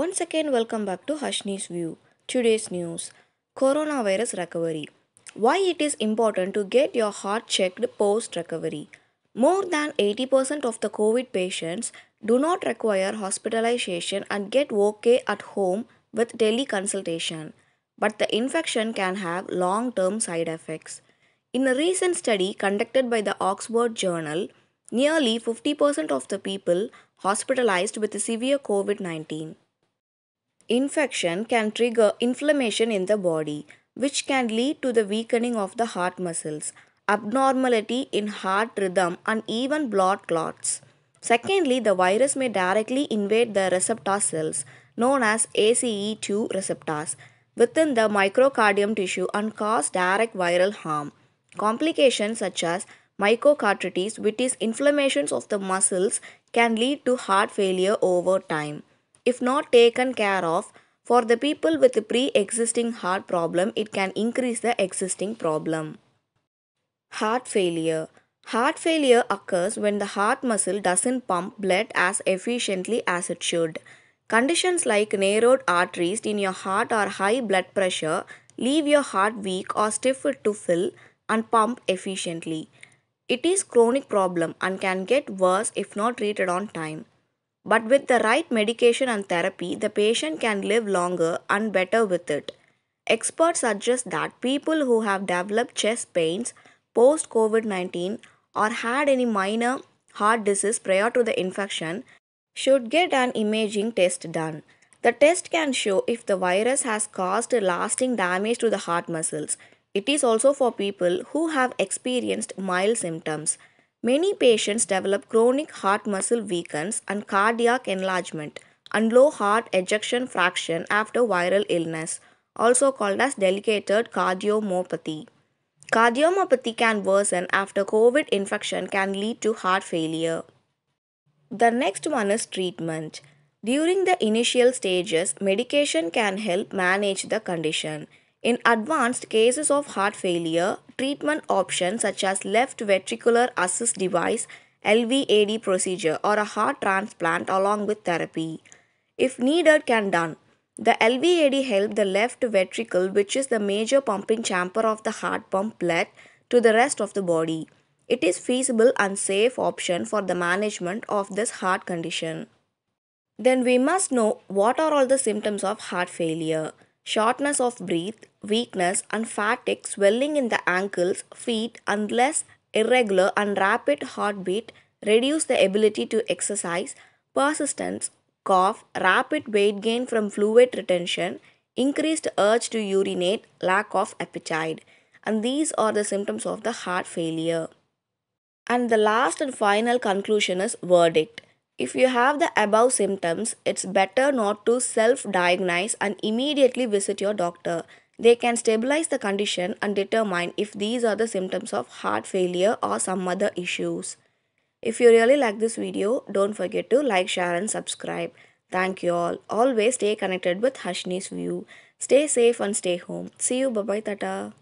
Once again, welcome back to Hashni's View. Today's news: Coronavirus recovery. Why it is important to get your heart checked post recovery. More than 80% of the COVID patients do not require hospitalization and get okay at home with teleconsultation. But the infection can have long term side effects. In a recent study conducted by the Oxford Journal, nearly 50% of the people hospitalized with severe COVID 19. Infection can trigger inflammation in the body, which can lead to the weakening of the heart muscles, abnormality in heart rhythm, and even blood clots. Secondly, the virus may directly invade the receptor cells, known as ACE2 receptors, within the microcardium tissue and cause direct viral harm. Complications such as myocarditis, which is inflammations of the muscles, can lead to heart failure over time. If not taken care of, for the people with a pre-existing heart problem, it can increase the existing problem. Heart failure. Heart failure occurs when the heart muscle doesn't pump blood as efficiently as it should. Conditions like narrowed arteries in your heart or high blood pressure leave your heart weak or stiff to fill and pump efficiently. It is chronic problem and can get worse if not treated on time. But with the right medication and therapy, the patient can live longer and better with it. Experts suggest that people who have developed chest pains post COVID 19 or had any minor heart disease prior to the infection should get an imaging test done. The test can show if the virus has caused lasting damage to the heart muscles. It is also for people who have experienced mild symptoms. Many patients develop chronic heart muscle weakness and cardiac enlargement and low heart ejection fraction after viral illness, also called as delicate cardiomyopathy. Cardiomyopathy can worsen after COVID infection can lead to heart failure. The next one is treatment. During the initial stages, medication can help manage the condition. In advanced cases of heart failure, treatment options such as left ventricular assist device, LVAD procedure, or a heart transplant along with therapy, if needed, can done. The LVAD help the left ventricle, which is the major pumping chamber of the heart, pump blood to the rest of the body. It is feasible and safe option for the management of this heart condition. Then we must know what are all the symptoms of heart failure. Shortness of breath, weakness and fatigue, swelling in the ankles, feet, unless irregular and rapid heartbeat, reduce the ability to exercise, persistence, cough, rapid weight gain from fluid retention, increased urge to urinate, lack of appetite. And these are the symptoms of the heart failure. And the last and final conclusion is verdict. If you have the above symptoms, it's better not to self diagnose and immediately visit your doctor. They can stabilize the condition and determine if these are the symptoms of heart failure or some other issues. If you really like this video, don't forget to like, share, and subscribe. Thank you all. Always stay connected with Hashni's View. Stay safe and stay home. See you. Bye bye, Tata.